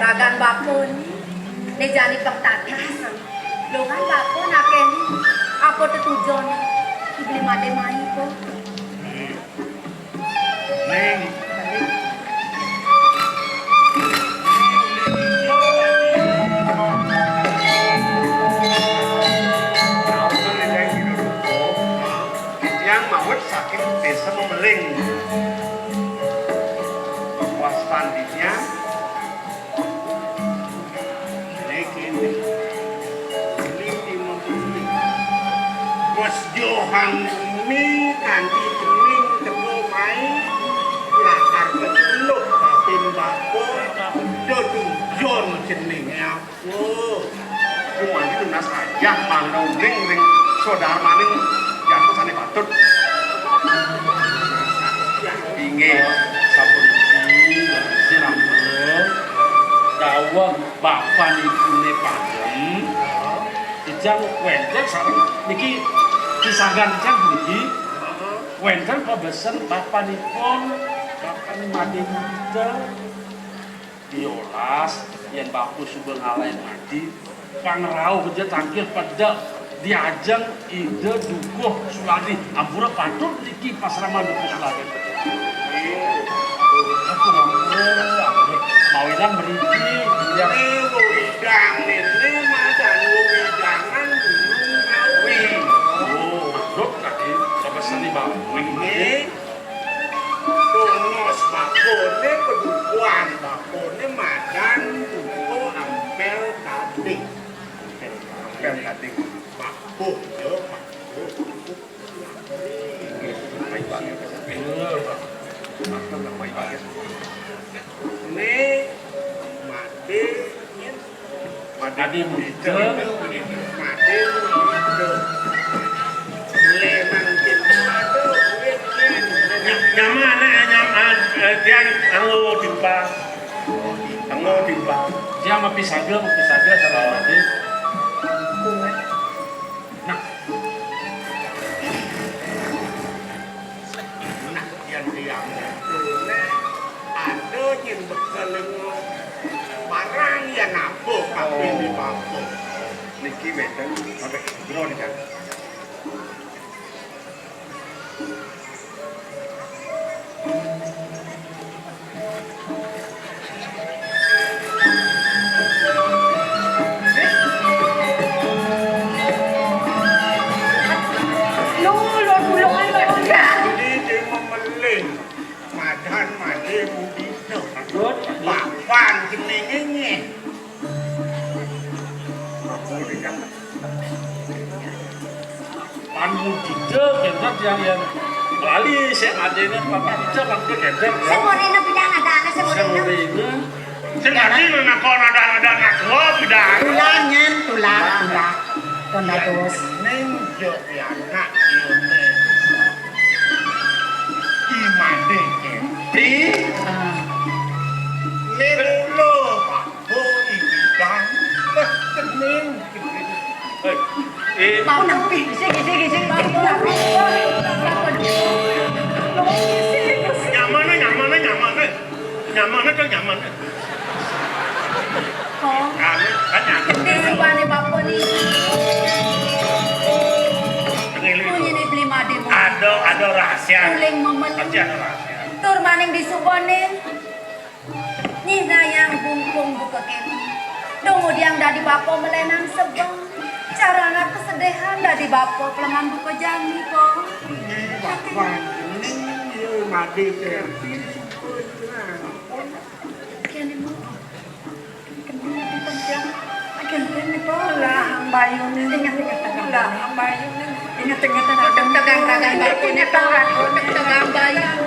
ragan bapun ne jani pektatas lo kan bapun aken aku tetujon ibli made mai ko neng yang mawet sakit desa memeling waspandinya ini mempunyai was johang bumi kanti jening teko mai lakar keceluk kapin bako dodung jon jenenge aku cuma itu nas aja mandau ring saudara maning jatuh sane patut inge sampun siram dawuh bapak ibune pagem ijang wenten sareng niki disanggan ijang niki wenten pebesen bapanipun bapak mati muda diolas yen bapu sugeng alain mati pangrau beja tangkir pedak diajeng ide dukuh sulani ampura patut niki pasrama dukuh sulani aku mawidan meriki yang widang ini madan widangan gunung awi dok tadi sebesar di bawah ini tungos bakone kedukuan bakone madan dukuh ampel gading bakpuh ya bakpuh baik banget ini mati muda mati muda lemang nyaman dia anggo timpa dia mau pisaga sama mati nah yang dia ada yang bekeleng barang yang apa kabeh di bawah niki weten sampai drone kan Bapan jenenge Panmu didek gendek yang Bali sik madene papan didek kan gendek. semorene bidang ada semorene sing ngerti nek ana ada nggo bidang. tulang tondados ning yo ya anak yo imane kenti lelo papo ibidang kening mau nampi sing nyaman oh kan gede subane bapak ni punya ni beli made mo ada rahasia uling momen pasti ada rahasia tur maning disubone nyina yang bungkung buka kene kemudian dari bapak melenang sebang carana kesedihan dari bapak pelengan buka jami kok bapak ini yo made terti kene mo kene di panjang kene po lah ambayun ni lah ambayun ni ingat-ingat tegang ragan bapak ni tegang bayang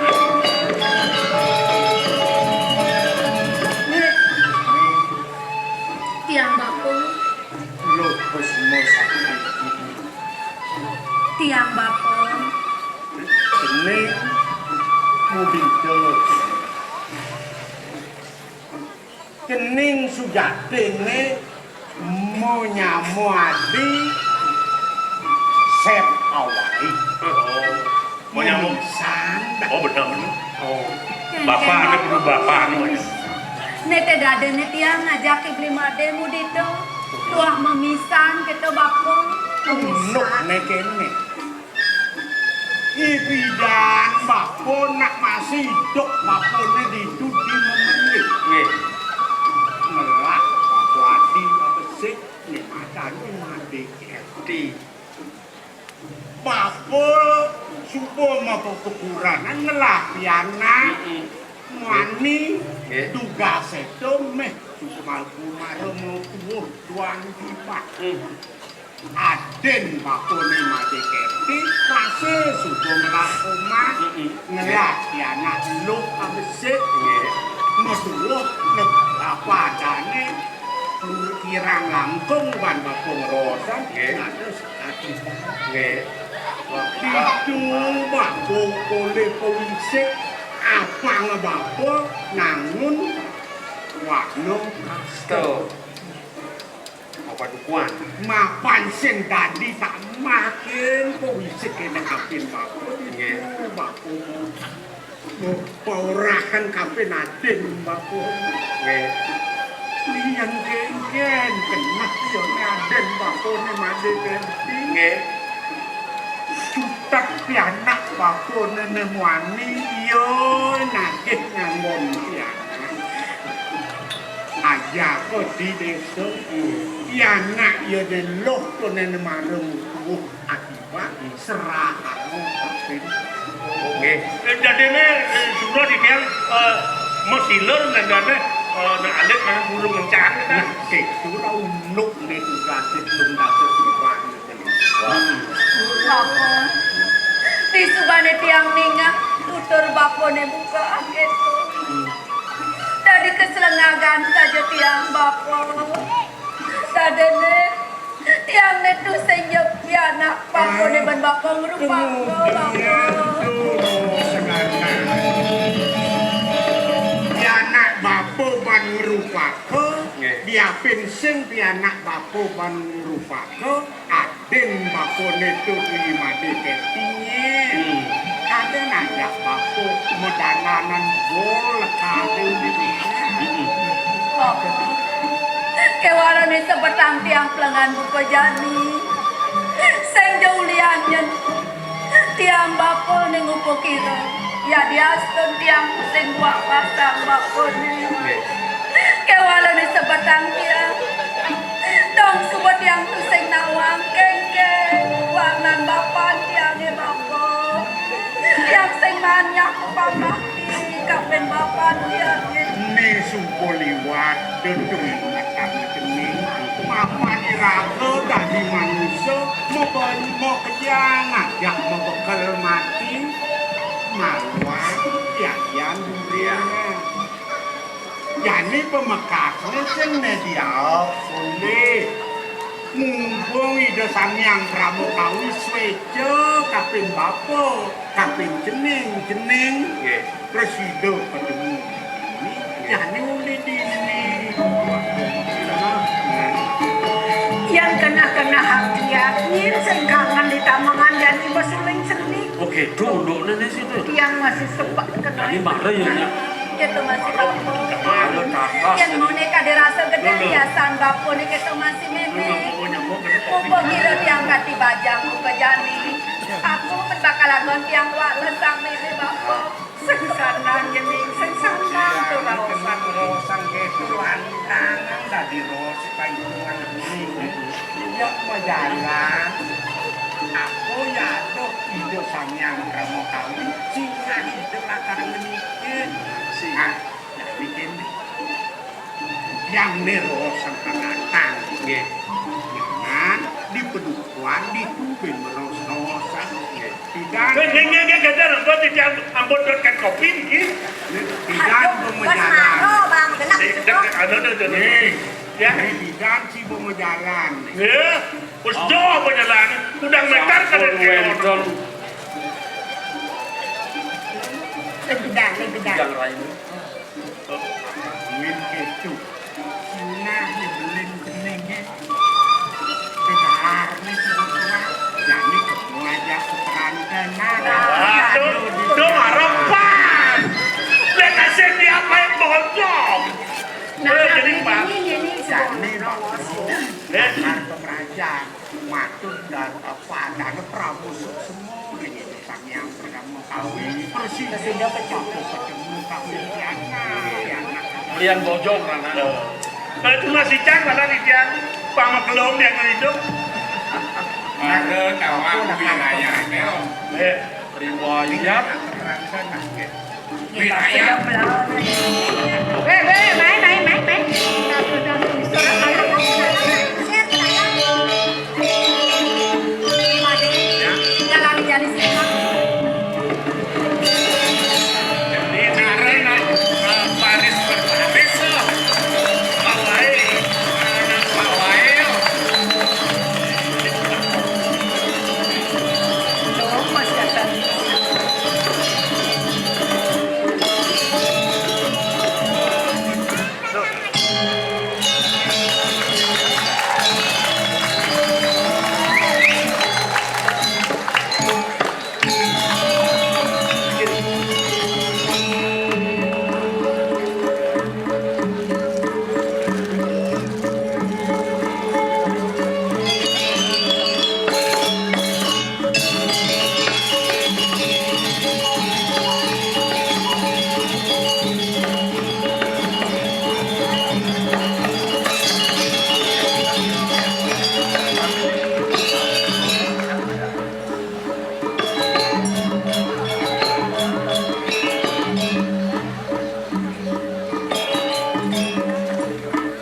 tiang bapak lupus musakit tiang bapak ini mobil terus kening sujatine mau nyamuadi sep awai mau nyamuk Oh benar. Oh. Bapak ada perlu bapak namanya. Nete dade tiang ngajak beli made mudito. Tuah memisan kita bapong. Nuk nekene. Ibidan bapon nak masih hidup baponnya didut di memelik. Nggih. Melak bapuadi besik nih matanya mati kerti. Bapol supo mau kekurangan ngelak piana. Wani tugas itu meh mampu maremu tuh tuan pipa. Aden bakone mati keti kase sudah ngelakoma ngelak ya nak lu abesik ngeduh nek apa adane kirang langkung ban bakong rosan ada sekali itu bakong oleh polisi apa ngebapo nangun wakno Kasto. Apa dukuan? mapan sing tadi tak makin polisi kena kapin bapo bapo paurahan kapin aden bapo liang genggen kena yone aden bapo ne made kenti cutak pianak bapo ne wani yo nagih ngangon pianak aja kok di desa pianak yo deloh to ne marung tuh akibat serahan kapin jadi ini sudah dikian mesiler negara nak alik mana burung kencang kita. Itu dah unuk ni tugas itu dasar tujuan itu. Bapong. Di subane tiang ninga tutur bapone buka gitu. Dari keselengagan saja tiang bapong. Sadene tiang netu senyap pianak bapone ban bapong rupa bapong. Pianak bapo ban rupake dia pensing pianak bapo ban rupake aden bapone tu terima deketinye ada najak bapo modananan bol kade di Kewara ni sebetang tiang pelengan buka jani. Seng jauh liannya tiang bapo ni ngupo kira. Ya dia stun tiang sing buat pasang bapo ni. Kewara ni sebetang tiang. Dong subot tiang tu sing nawang kengkeng. Wangan bapan tiang ni bapo. Tiang sing manyak pamati kapen bapan tiang ni. ni supoliwat dedung macam kening mapan iraga dari manusia mau kejangan yang mau bekal mati maluan yayan duriannya jadi pemekaknya sene dia boleh mumpung ida samyang pramu kawi swejo kapin bapo kapin jening presiden ketemu yani uli dini Yang kena hatian sengkangan di tamangan dan iba suling seni. Oke, duduk nenek situ. Yang masih sempat kena. Ini marah ya nya. Kita masih bapo. Marah takas. Yang mau neka dirasa gede hiasan bapo ni kita masih meme. Kupo kira tiang kati bajang buka jani. Aku bakal agon tiang wales sang meme bapo. Sengsanan jening sengsanan tu sang rosang kesu lantangan dari ros payungan ini ya majalah aku ya tuh hidup samyang kamu kawin cina hidup lakar menikah jadi gini yang nerosang penantang dengan di pedukuan di tubin meros-rosan tidak Kadang kau tidak ambon dekat kopi ni. tidak memejalan bang, kena Dekat ada tu. Ya. tidak sih mau jalan Ya. Usdo berjalan. Udang metar kan Wendol lebih yang lain. Win kecu nah nyebelin keningnya benar nih semua jadi ketemu aja keterangan Aduh, itu harapan. Dia kasih dia apa yang bocor. Jane Pak Bro, harta kerajaan matur dan padane Prabu Suksema ini sang yang pertama kali presiden ketemu kami anak. Lian bojong rana. Kalau cuma si Cang malah di tiang pamakelom yang hidup. Ada kawan wilayahnya. Riwayat Wilayah di narena Paris berbaris loh. Awai, anak awai.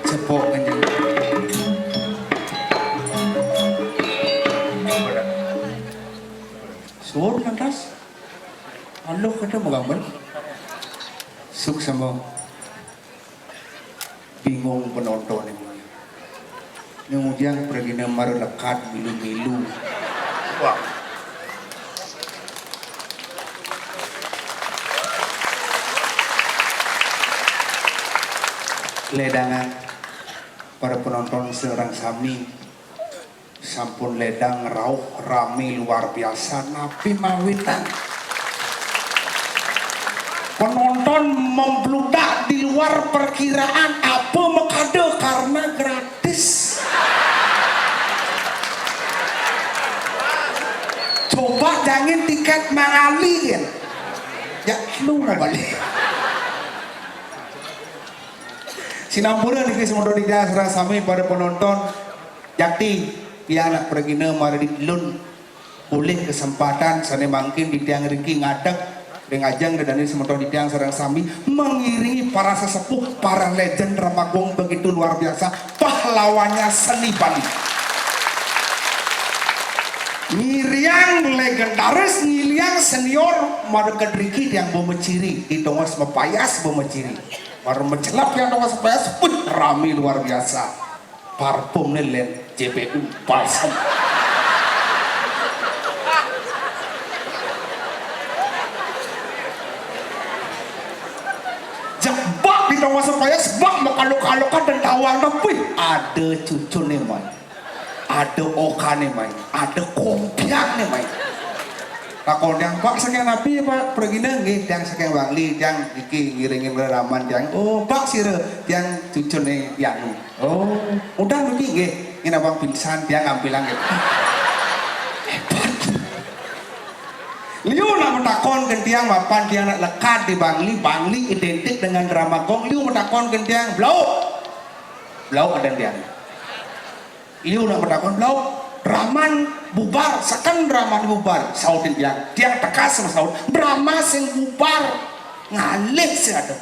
Cepok kanjeng. Suwun lantas. Aloh kada magamel. Suksema. Bingung penonton ini. Kemudian pergi namar lekat milu-milu. Wah, Ledangan para penonton seorang sami sampun ledang rauh rame luar biasa napi mawitan penonton membludak di luar perkiraan apa mekade karena gratis. Coba jangan tiket mangali kan ya lu mau balik Sinampura di Kismodo di Jasra sami pada penonton yakti ya anak pergina mari dilun boleh kesempatan sana mungkin di tiang riki ngadek dengan ajang dan semoto di tiang sarang sami mengiringi para sesepuh para legend Ramagong begitu luar biasa pahlawannya seni Bali ngiriang legendaris ngiliang senior mari kedriki yang bomeciri di tongos mepayas bomeciri baru mencelap yang dong supaya pun rame luar biasa parfum nelen JPU balsam jebak di dong supaya sebab makaluk-alukan dan tawang tapi ada cucu nih main ada oka nih main ada kompiak nih main takon yang pak sekian nabi pak pergi nengih yang sekian bangli yang iki ngiringin raman yang oh pak sire yang cucu nih yang oh udah begini nggih ini abang pingsan dia ngambilang gitu hebat liu nak mentakon gentiang mapan dia nak lekat di bangli identik dengan Ramagong liu mentakon gentiang blau ada dia liu nak mentakon blau Raman bubar, sekan Raman bubar, sautin dia tekas sama saut, Brahma sing bubar, ngalih sih ada.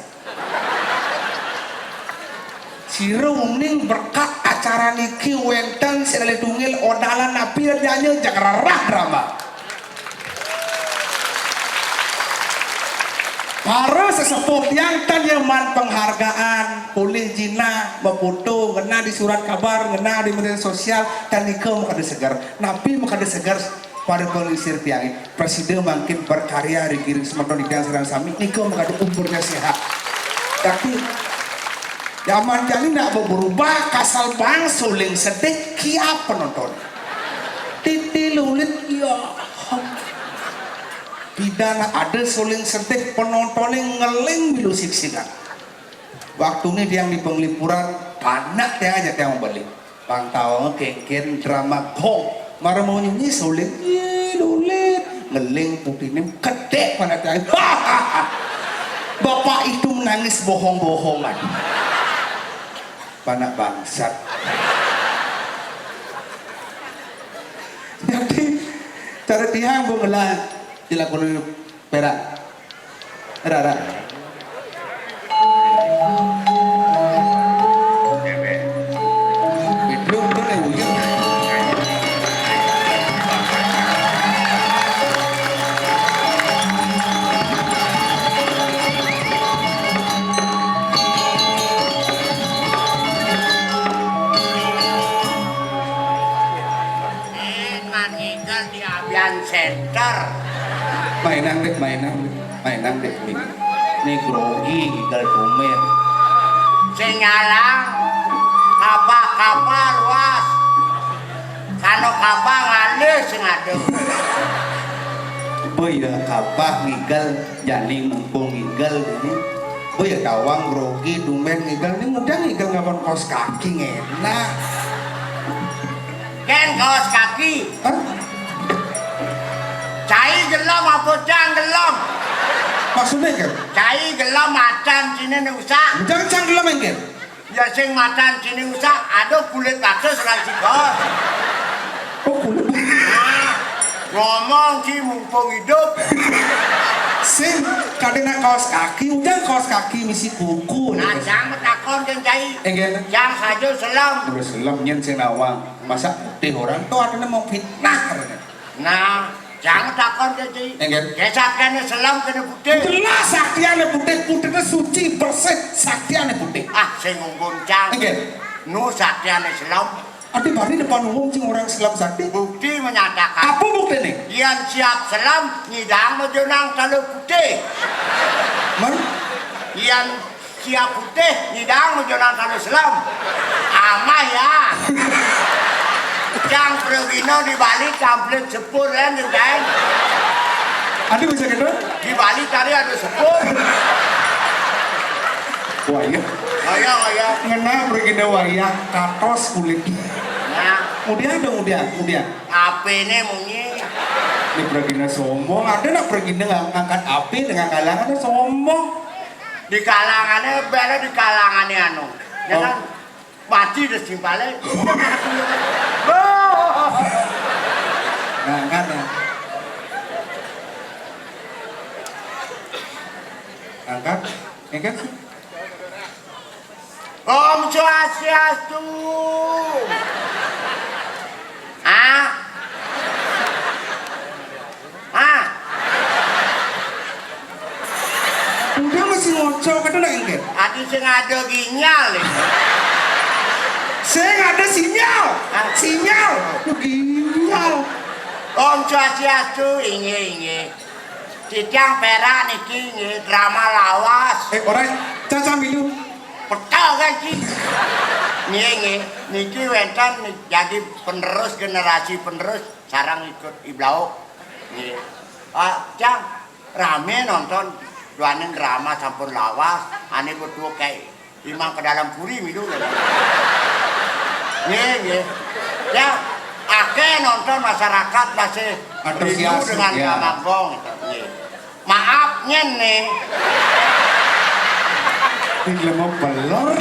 Sirung ning berkat acara niki wenten sekali tungil odalan nabi nyanyi jakararah drama. Para sesepuh yang tanyaman penghargaan boleh jina memfoto ngena di surat kabar ngena di media sosial dan nikah makada segar nabi makada segar pada polisir tiang presiden makin berkarya di kiri sementara di tiang serang sami nikah makada umurnya sehat tapi zaman jani nak berubah kasal bang suling sedih kia penonton titilulit ya pidana ada suling sedih penontonnya ngeling milu siksikan waktu ini dia di penglipuran banyak teh aja teh mau beli. Bang tahu kengken drama kong, marah mau nyanyi sulit, lulit, ngeling putih ini kedek pada teh. Bapak itu menangis bohong-bohongan. Panak bangsat. Jadi cara tiang bungelah dilakukan perak. Ada. Itu nih ujung. Mangigal di Abian Center. Mainan dek nih grogi gigal tumen. Singalang kapal luas. Kano kapal ngalih sing adem. Boy ya kapah ngigal jani mumpung ngigal ini. Boy ya tawang grogi tumen ngigal ini mudah ngigal ngapain kaos kaki enak. Ken kaos kaki. Hah? Cai gelom apa cang gelom? Maksudnya kan? Cai gelom macan sini usak. Jangan canggih mengken. Ya sing macan sini usak ada kulit kasus lagi kos. Oh kulit. Nah, ngomong ki mumpung hidup. Sing kadena kaos kaki, udah kaos kaki misi kuku. Nah, jangan takon kan cai. Enggen. Yang saja selam. Udah selam nyen sing awang. Masa putih orang tuh ada mau fitnah karena. Nah, jangan takon kan cai. Enggen. Gesat kena selam kena putih. Jelas saktiane putih, putihnya suci bersih, saktiane putih. Ah, sing ngguncang. Enggen. Nu saktiane selam. Adi bari depan umum sing orang selam sakti. Bukti menyatakan Apa bukti nih? yang siap selam nyidang mejenang kalau putih. Man? Yang siap putih nyidang mejenang kalau selam. Amah ya. Yang perwino dibalik kamplit sepur kan kan. Adi bisa gitu? Di Bali tadi ada sepur. Wah iya. Ayah. Ngena begini wayah katos kulit. Nah, Kemudian. apa ini mungkin? Ini begini sombong. Ada nak begini ngangkat api dengan kalangannya sombong. Di kalangannya beda di kalangannya anu. Ya kan? Mati udah simpalnya. Ngangkat ya. Angkat. Angkat. Om Swastiastu. Udah masih ngocok kan udah engket. Adi sing ada ginyal ini. Saya nggak ada sinyal. Lu ginyal. Om Swastiastu inge. Titiang perak niki inge drama lawas. Orang caca milu. Petau kan sih. Niki wenten jadi penerus generasi penerus sarang ikut iblau. Nih. Cang rame nonton duanin drama sampun lawas, ane berdua kayak imam ke dalam puri milu kan. Nih. Ya, akeh nonton masyarakat masih rindu dengan Kamangkong gitu. Maaf nyen nih. Ini mau pelor.